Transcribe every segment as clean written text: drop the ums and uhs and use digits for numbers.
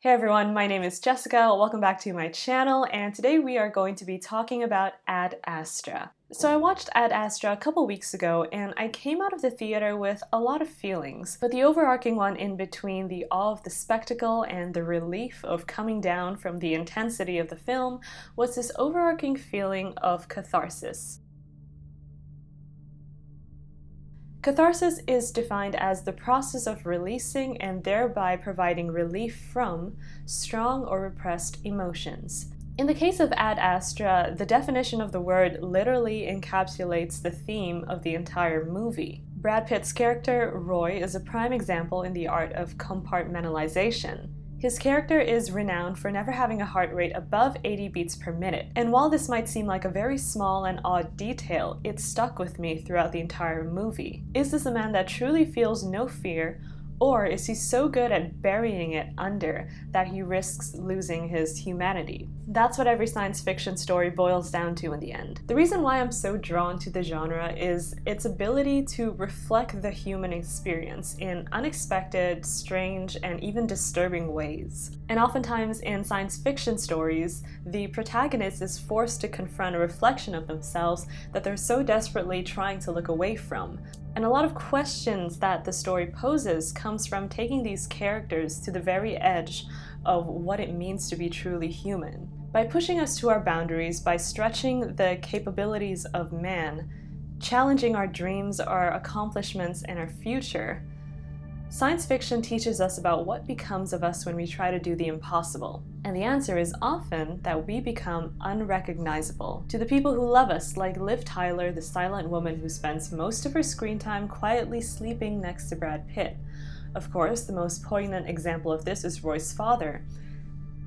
Hey everyone, my name is Jessica. Welcome back to my channel, and today we are going to be talking about Ad Astra. So I watched Ad Astra a couple weeks ago, and I came out of the theater with a lot of feelings, but the overarching one in between the awe of the spectacle and the relief of coming down from the intensity of the film was this overarching feeling of catharsis. Catharsis is defined as the process of releasing and thereby providing relief from strong or repressed emotions. In the case of Ad Astra, the definition of the word literally encapsulates the theme of the entire movie. Brad Pitt's character, Roy, is a prime example in the art of compartmentalization. His character is renowned for never having a heart rate above 80 beats per minute, and while this might seem like a very small and odd detail, it stuck with me throughout the entire movie. Is this a man that truly feels no fear, or is he so good at burying it under that he risks losing his humanity? That's what every science fiction story boils down to in the end. The reason why I'm so drawn to the genre is its ability to reflect the human experience in unexpected, strange, and even disturbing ways. And oftentimes in science fiction stories, the protagonist is forced to confront a reflection of themselves that they're so desperately trying to look away from. And a lot of questions that the story poses comes from taking these characters to the very edge of what it means to be truly human. By pushing us to our boundaries, by stretching the capabilities of man, challenging our dreams, our accomplishments, and our future, science fiction teaches us about what becomes of us when we try to do the impossible. And the answer is often that we become unrecognizable to the people who love us, like Liv Tyler, the silent woman who spends most of her screen time quietly sleeping next to Brad Pitt. Of course, the most poignant example of this is Roy's father.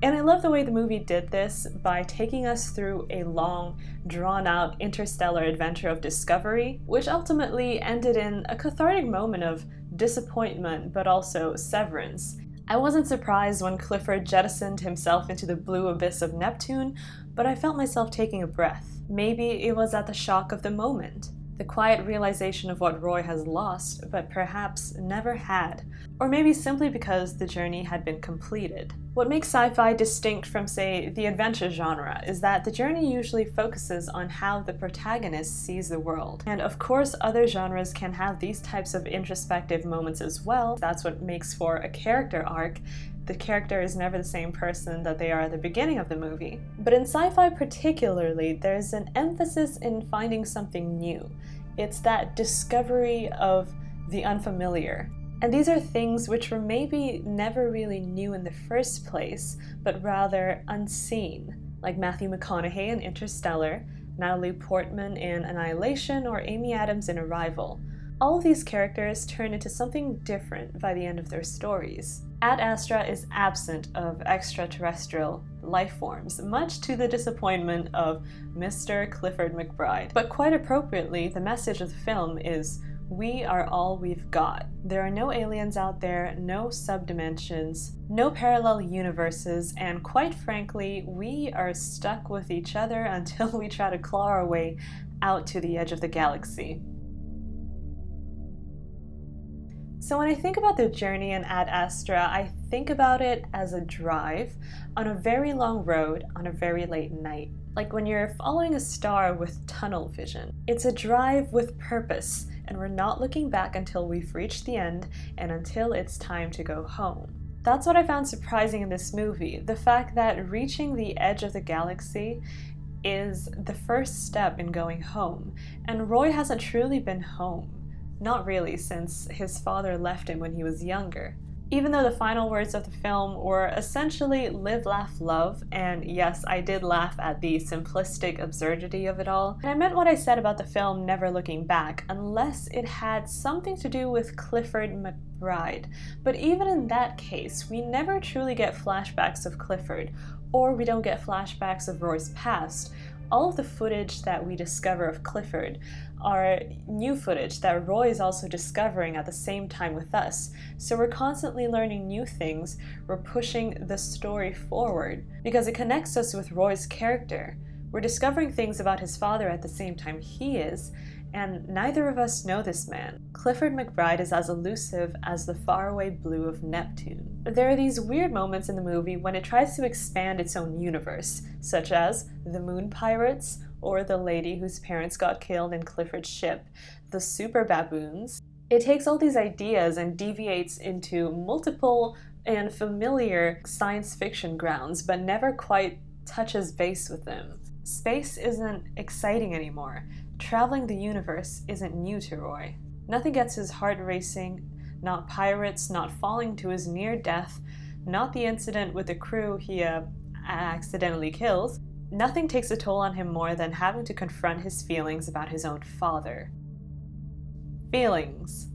And I love the way the movie did this by taking us through a long, drawn-out interstellar adventure of discovery, which ultimately ended in a cathartic moment of disappointment but also severance. I wasn't surprised when Clifford jettisoned himself into the blue abyss of Neptune, but I felt myself taking a breath. Maybe it was at the shock of the moment, the quiet realization of what Roy has lost, but perhaps never had, or maybe simply because the journey had been completed. What makes sci-fi distinct from, say, the adventure genre is that the journey usually focuses on how the protagonist sees the world. And of course, other genres can have these types of introspective moments as well. That's what makes for a character arc. The character is never the same person that they are at the beginning of the movie. But in sci-fi particularly, there's an emphasis in finding something new. It's that discovery of the unfamiliar. And these are things which were maybe never really new in the first place, but rather unseen, like Matthew McConaughey in Interstellar, Natalie Portman in Annihilation, or Amy Adams in Arrival. All of these characters turn into something different by the end of their stories. Ad Astra is absent of extraterrestrial life forms, much to the disappointment of Mr. Clifford McBride. But quite appropriately, the message of the film is, we are all we've got. There are no aliens out there, no subdimensions, no parallel universes, and quite frankly, we are stuck with each other until we try to claw our way out to the edge of the galaxy. So when I think about the journey in Ad Astra, I think about it as a drive on a very long road on a very late night. Like when you're following a star with tunnel vision. It's a drive with purpose, and we're not looking back until we've reached the end and until it's time to go home. That's what I found surprising in this movie, the fact that reaching the edge of the galaxy is the first step in going home, and Roy hasn't truly been home. Not really, since his father left him when he was younger. Even though the final words of the film were essentially live, laugh, love, and yes, I did laugh at the simplistic absurdity of it all, and I meant what I said about the film never looking back, unless it had something to do with Clifford McBride. But even in that case, we never truly get flashbacks of Clifford, or we don't get flashbacks of Roy's past. All of the footage that we discover of Clifford are new footage that Roy is also discovering at the same time with us. So we're constantly learning new things, we're pushing the story forward because it connects us with Roy's character. We're discovering things about his father at the same time he is, And neither of us know this man. Clifford McBride is as elusive as the faraway blue of Neptune. There are these weird moments in the movie when it tries to expand its own universe, such as the moon pirates, or the lady whose parents got killed in Clifford's ship, the super baboons. It takes all these ideas and deviates into multiple and familiar science fiction grounds, but never quite touches base with them. Space isn't exciting anymore. Traveling the universe isn't new to Roy. Nothing gets his heart racing, not pirates, not falling to his near death, not the incident with the crew he accidentally kills. Nothing takes a toll on him more than having to confront his feelings about his own father. Feelings.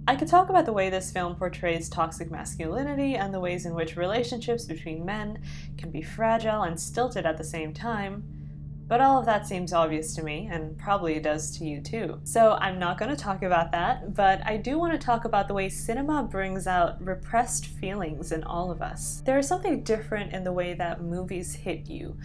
I could talk about the way this film portrays toxic masculinity and the ways in which relationships between men can be fragile and stilted at the same time, but all of that seems obvious to me, and probably it does to you too. So I'm not going to talk about that, but I do want to talk about the way cinema brings out repressed feelings in all of us. There is something different in the way that movies hit you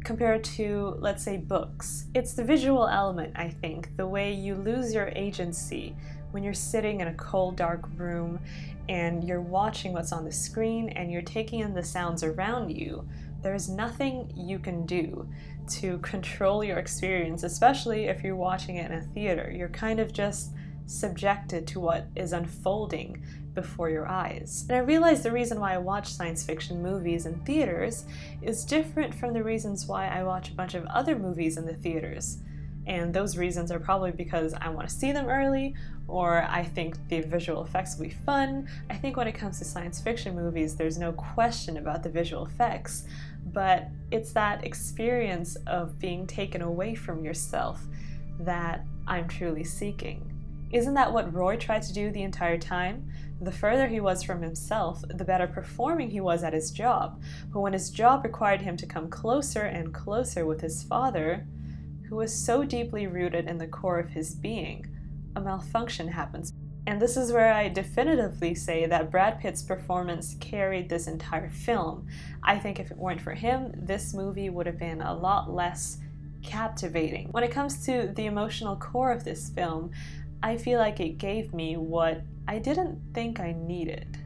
compared to, let's say, books. It's the visual element, I think, the way you lose your agency when you're sitting in a cold, dark room and you're watching what's on the screen and you're taking in the sounds around you. There's nothing you can do to control your experience, especially if you're watching it in a theater. You're kind of just subjected to what is unfolding before your eyes. And I realize the reason why I watch science fiction movies in theaters is different from the reasons why I watch a bunch of other movies in the theaters. And those reasons are probably because I want to see them early, or I think the visual effects will be fun. I think when it comes to science fiction movies, there's no question about the visual effects, but it's that experience of being taken away from yourself that I'm truly seeking. Isn't that what Roy tried to do the entire time? The further he was from himself, the better performing he was at his job. But when his job required him to come closer and closer with his father, who was so deeply rooted in the core of his being, a malfunction happens. And this is where I definitively say that Brad Pitt's performance carried this entire film. I think if it weren't for him, this movie would have been a lot less captivating. When it comes to the emotional core of this film, I feel like it gave me what I didn't think I needed.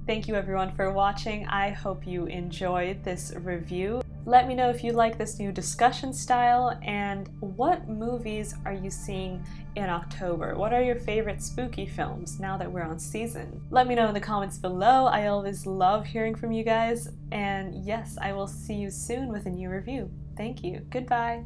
Thank you everyone for watching. I hope you enjoyed this review. Let me know if you like this new discussion style and what movies are you seeing in October? What are your favorite spooky films now that we're on season? Let me know in the comments below. I always love hearing from you guys. And yes, I will see you soon with a new review. Thank you. Goodbye.